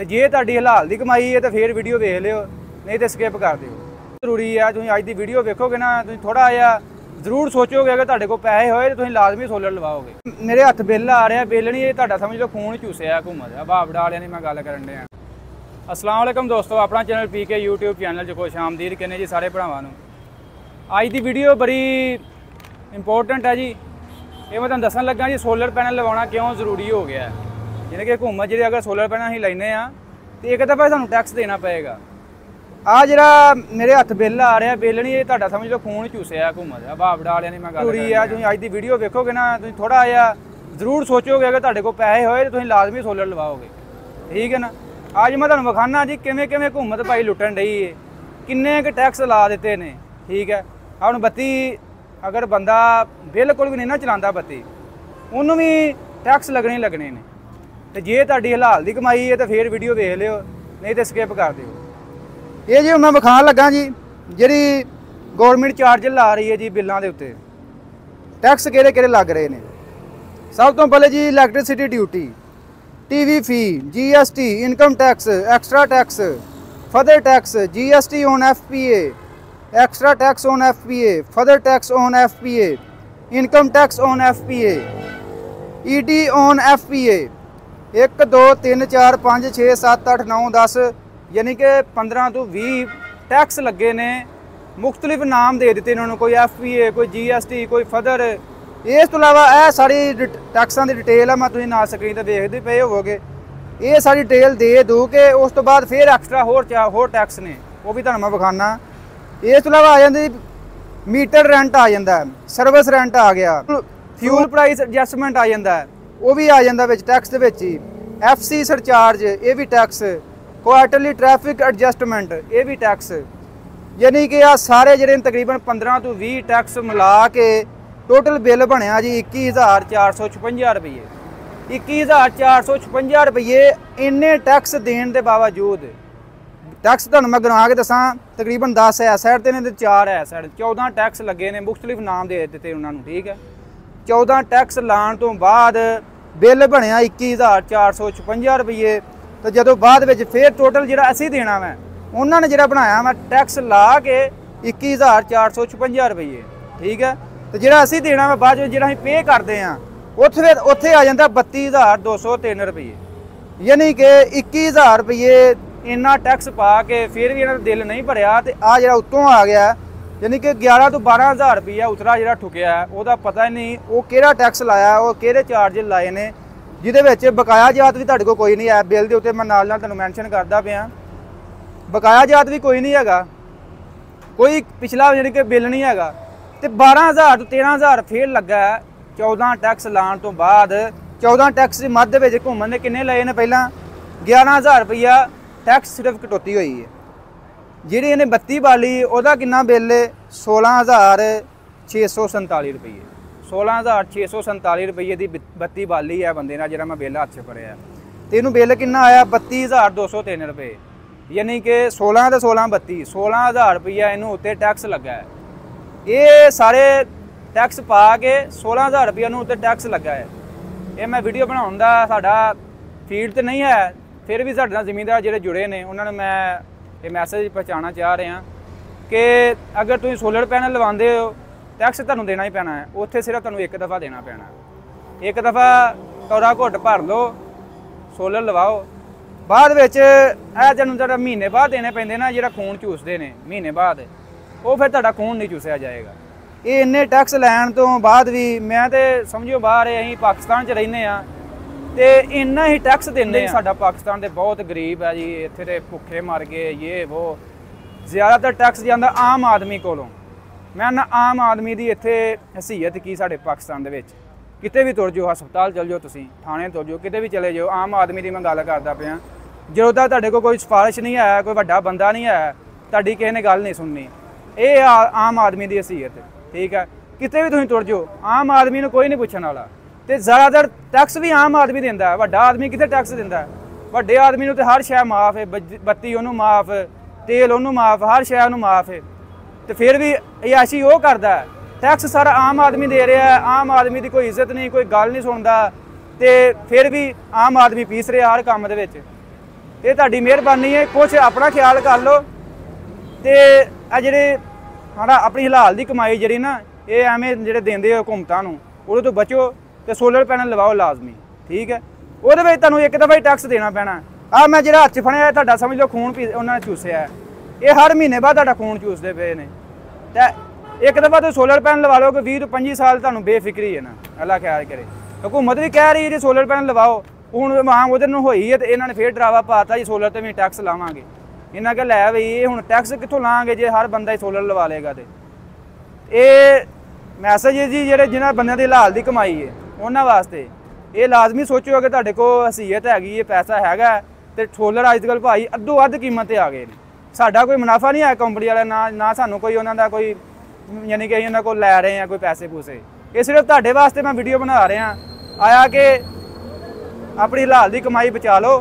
ਤੇ ਜੇ ਤੁਹਾਡੀ ਹਲਾਲ ਦੀ ਕਮਾਈ ਹੈ ਤਾਂ ਫਿਰ ਵੀਡੀਓ ਵੇਖ ਲਿਓ, ਨਹੀਂ ਤੇ ਸਕਿਪ ਕਰ ਦਿਓ। ਜ਼ਰੂਰੀ ਹੈ ਤੁਸੀਂ ਅੱਜ ਦੀ ਵੀਡੀਓ ਵੇਖੋਗੇ ਨਾ, ਤੁਸੀਂ ਥੋੜਾ ਜਿਹਾ ਜ਼ਰੂਰ ਸੋਚੋਗੇ ਅਗਰ ਤੁਹਾਡੇ ਕੋਲ ਪੈਸੇ ਹੋਏ ਤਾਂ ਤੁਸੀਂ ਲਾਜ਼ਮੀ ਸੋਲਰ ਲਵਾਓਗੇ। ਮੇਰੇ ਹੱਥ ਬਿੱਲ ਆ ਰਿਹਾ, ਬਿੱਲ ਨਹੀਂ ਇਹ ਤੁਹਾਡਾ ਸਮਝ ਲਓ ਖੂਨ ਚੂਸਿਆ ਘੁੰਮਦਾ ਬਾਬੜਾ ਵਾਲਿਆਂ ਦੀ ਮੈਂ ਗੱਲ ਕਰਨ ਡਿਆ। अस्सलाम वालेकुम दोस्तों, अपना चैनल पीके यूट्यूब चैनल च खुश आमदीद कहने जी सारे भरावां नूं। अज की वीडियो बड़ी इंपोर्टेंट है जी। ये मैं तुहानूं दस्सण लगा जी सोलर पैनल लवाउणा क्यों जरूरी हो गया है। जिवें कि हुकूमत जी अगर सोलर पैनल असीं लैने आ तो एक दफ़ा सानूं टैक्स देना पएगा। आ जिहड़ा मेरे हत्थ बिल आ रहा, बिल नहीं ये तुहाडा समझ लो खून चूसिया घुम्मद बाबड़ा वालियां दी मैं गल जरूरी है। तुसीं अज की वीडियो वेखोगे ना, तुसीं थोड़ा जिहा जरूर सोचोगे अगर तुहाडे कोल पैसे होए तो तुसीं लाजमी सोलर लवाओगे, ठीक है ना। आज मैं तुहानूं विखाना जी किवें किवें हुकूमत भाई लुट्टण डई है, किन्ने क टैक्स ला दिते ने, ठीक है। हुण बत्ती अगर बंदा बिल्कुल भी नहीं ना चलांदा बत्ती, उन्होंने भी टैक्स लगने ने। तो जे तुहाडी हलाल दी कमाई है तो फिर वीडियो वेख लिओ, नहीं तो स्किप कर दिओ। ये जी मैं विखाण लगा जी जिहड़ी गौरमेंट चार्ज ला रही है जी बिलों के उत्ते टैक्स किहड़े लग रहे हैं। सब तो पहले जी electricity duty, TV fee, GST, income tax, extra tax, further tax, GST on FPA, extra tax on FPA, further tax on FPA, income tax on FPA, ED on FPA. 1 2 3 4 5 6 7 8 9 10 यानी कि 15 तो 20 टैक्स लगे ने। मुख्तलिफ नाम दे दिते इन्होंने, कोई एफपीए, कोई जीएसटी, कोई फदर। इस तो इलावा यह सारी टैक्सां की डिटेल है, मैं तुसीं नाल स्क्रीन ते देखदे पे होवोगे। ये सारी डिटेल दे दो के उस तो बाद फिर एक्स्ट्रा होर टैक्स ने, वो भी तुहानूं मैं विखाना। इस तो इलावा आ जांदी मीटर रेंट आ जांदा है, सर्विस रेंट आ गया, फ्यूल प्राइस एडजस्टमेंट आ जांदा है, वो भी आ जांदा विच टैक्स दे विच ही। एफसी सरचार्ज ये भी टैक्स, क्वार्टरली ट्रैफिक एडजस्टमेंट ये भी टैक्स। यानी कि आ सारे जिहड़े तकरीबन 15 तो 20 टैक्स मिला के टोटल बिल बनया जी 21,456 रुपये। 21,456 रुपये इन्ने टैक्स देने के बावजूद, टैक्स तुहानूं मैं गिना के दसां तकरीबन 10 है साइड ते ने ते 4 है साइड, 14 टैक्स लगे ने, मुख्तलिफ नाम दे दिते उन्होंने, ठीक है। 14 टैक्स लाने तो बाद बिल बनया 21,456 रुपये। तो जदों बाद में फिर टोटल जिहड़ा असीं देना मैं उन्होंने जिहड़ा बनाया मैं टैक्स ला के 21,456 रुपये, ठीक है। तो जिहड़ा असीं देना मैं बाद जिहड़ा असीं पे करते हैं उत्थे आ जाता 32,203 रुपये। यानी कि 21,000 रुपये इन्ना टैक्स पा के फिर भी इन्होंने दिल नहीं भरिया। तो आ जिहड़ा उत्तों आ गया यानी कि 11 तो 12,000 रुपया उतरा जिहड़ा ठुकिया है, वह पता ही नहीं वो किहड़ा टैक्स लाया, वो किहड़े चार्ज लाए ने, जिहदे विच बकाया जात भी तुहाडे कोल कोई नहीं है। बिल दे उत्ते मैं नाल तुहानूं मैंशन करदा पिया, बकाया जात भी कोई नहीं हैगा, कोई पिछला यानी कि बिल नहीं हैगा। तो 12,000 तो 13,000 फिर लगा है 14 टैक्स लाने तो बाद। 14 टैक्स मध्य में घूमन ने किन्ने लए ने, पहला 11,000 रुपया टैक्स सिर्फ कटौती हुई है। जिहड़ी इन्हें बत्ती बाली वह किन्ना बिल 16,647 रुपये। 16,647 रुपये की बत्ती बाली है बंदे ने, जिहड़ा मैं बिल हत्थ च फड़िया। तो इनू बिल किन्ना आया 32,203 रुपये। यानी कि 16 तो 16 32 16,000 रुपया इनू उत्ते टैक्स लगा है। ये सारे टैक्स पा के 16,000 रुपया उत्ते टैक्स लगा है। ये मैं वीडियो बनाने का साडा फीड तो नहीं है, फिर भी साडे नाल ज़मींदार जिहड़े जुड़े ने उन्होंने मैं ये मैसेज पहुँचाना चाह रहा कि अगर तुसीं सोलर पैनल लवांदे हो टैक्स तुहानूं देना ही पैना है। उत्थे सिर्फ तुहानूं एक दफ़ा देना पैना, एक दफ़ा तौरा घुट भर लो, सोलर लवाओ। बाद विच तुहानूं तुहाडा महीने बाद देने पैंदे ना, जिहड़ा खून चूसदे ने महीने बाद, वो फिर तुहाडा खून नहीं चूसिया जाएगा। ये इन्ने टैक्स लैण तो बाद भी मैं तो समझो बाहर असीं पाकिस्तान च रहिंदे आ ते इन्ना ही टैक्स दिंदे। साडा पाकिस्तान ते बहुत गरीब है जी, इत्थे ते भुखे मर गए, ये वो ज़्यादातर टैक्स जांदा आम आदमी कोलों। मैं ना आम आदमी की इत्थे हैसीयत की साडे पाकिस्तान दे विच, किते भी तुर जाओ, हस्पताल चल जाओ, तुसीं थाने तुर जाओ, किते भी चले जाओ, आम आदमी की मैं गल करदा पिया। ਜਦੋਂ तक तुहाडे कोल कोई सिफारिश नहीं है, कोई वड्डा बंदा नहीं है, तुहाडी किसी ने गल नहीं सुननी। ये आम आदमी की हैसीयत, ठीक है। किते भी तुसीं तुर जाओ, आम आदमी नूं कोई नहीं पुछण वाला। तो ज़्यादातर टैक्स भी आम आदमी दिंदा है, वड्डा आदमी किते टैक्स दिंदा है? वड्डे आदमी नूं ते हर शै माफ़ है, बत्ती उन्होंने माफ़, तेल उन्होंने माफ़, हर शै उन्होंने माफ़ है। तो फिर भी अयाशी वो करदा है, टैक्स सारा आम आदमी दे रहा है, आम आदमी की कोई इज्जत नहीं, कोई गल नहीं सुनता, तो फिर भी आम आदमी पीस रहा हर काम दे विच। ਇਹ ਤੁਹਾਡੀ ਮਿਹਰਬਾਨੀ ਹੈ। ਕੁਛ ਆਪਣਾ ਖਿਆਲ ਕਰ ਲਓ ਤੇ ਆ ਜਿਹੜੇ ਸਾਡਾ ਆਪਣੀ ਹਲਾਲ ਦੀ ਕਮਾਈ ਜਿਹੜੀ ਨਾ ਇਹ ਐਵੇਂ ਜਿਹੜੇ ਦਿੰਦੇ ਹੋ ਹੁਕੂਮਤਾਂ ਨੂੰ ਉਹਦੇ ਤੋਂ ਬਚੋ ਤੇ ਸੋਲਰ ਪੈਨਲ ਲਵਾਓ ਲਾਜ਼ਮੀ, ਠੀਕ ਹੈ। ਉਹਦੇ ਵਿੱਚ ਤੁਹਾਨੂੰ ਇੱਕ ਦਫਾ ਹੀ ਟੈਕਸ ਦੇਣਾ ਪੈਣਾ। ਆ ਮੈਂ ਜਿਹੜਾ ਹੱਥ 'ਚ ਫੜਿਆ ਤੁਹਾਡਾ ਸਮਝ ਲਓ ਖੂਨ ਉਹਨਾਂ ਨੇ ਚੂਸਿਆ, ਇਹ ਹਰ ਮਹੀਨੇ ਬਾਅਦ ਤੁਹਾਡਾ ਖੂਨ ਚੂਸਦੇ ਪਏ ਨੇ। ਤੇ ਇੱਕ ਦਫਾ ਤੁਸੀਂ ਸੋਲਰ ਪੈਨਲ ਲਵਾ ਲਓ ਕਿ 20 ਤੋਂ 25 ਸਾਲ ਤੁਹਾਨੂੰ ਬੇਫਿਕਰੀ ਹੈ ਨਾ, ਅੱਲਾ ਖਿਆਲ ਕਰੇ। ਹੁਕੂਮਤ ਵੀ ਕਹਿ ਰਹੀ ਹੈ ਜੀ ਸੋਲਰ ਪੈਨਲ ਲਵਾਓ, ਹੁਣ ਮੰਗ ਉਹਦੇ ਨੂੰ ਹੋਈ ਹੈ ਤੇ ਇਹਨਾਂ ਨੇ ਫੇਰ ਡਰਾਵਾ ਪਾਤਾ ਜੀ ਸੋਲਰ ਤੇ ਵੀ ਟੈਕਸ ਲਾਵਾਂਗੇ। ਇਹਨਾਂ ਕਿ ਲੈ ਬਈ ਇਹ ਹੁਣ ਟੈਕਸ ਕਿੱਥੋਂ ਲਾਵਾਂਗੇ ਜੇ ਹਰ ਬੰਦਾ ਹੀ ਸੋਲਰ ਲਵਾ ਲੇਗਾ। ਤੇ ਇਹ ਮੈਸੇਜ ਹੈ ਜੀ ਜਿਹੜੇ ਜਿਨ੍ਹਾਂ ਬੰਦਿਆਂ ਦੀ ਹਲਾਲ ਦੀ ਕਮਾਈ ਹੈ ਉਹਨਾਂ ਵਾਸਤੇ ਇਹ ਲਾਜ਼ਮੀ ਸੋਚੋ ਕਿ ਤੁਹਾਡੇ ਕੋਲ ਹਸੀਅਤ ਹੈਗੀ ਹੈ, ਪੈਸਾ ਹੈਗਾ ਤੇ ਸੋਲਰ ਅੱਜ ਕੱਲ੍ਹ ਭਾਈ ਅੱਧੋ ਅੱਧ ਕੀਮਤ ਤੇ ਆ ਗਏ ਨੇ। ਸਾਡਾ ਕੋਈ ਮੁਨਾਫਾ ਨਹੀਂ ਹੈ ਕੰਪਨੀ ਵਾਲਾ, ਨਾ ਸਾਨੂੰ ਕੋਈ ਉਹਨਾਂ ਦਾ ਕੋਈ ਯਾਨੀ ਕਿ ਅਸੀਂ ਉਹਨਾਂ ਕੋਲ ਲੈ ਰਹੇ ਹਾਂ ਕੋਈ ਪੈਸੇ ਪੂਸੇ। ਇਹ ਸਿਰਫ ਤੁਹਾਡੇ ਵਾਸਤੇ ਮੈਂ ਵੀਡੀਓ ਬਣਾ ਰਿਹਾ ਆਇਆ ਕਿ ਆਪਣੀ ਹਲਾਲ ਦੀ ਕਮਾਈ ਬਚਾ ਲਓ।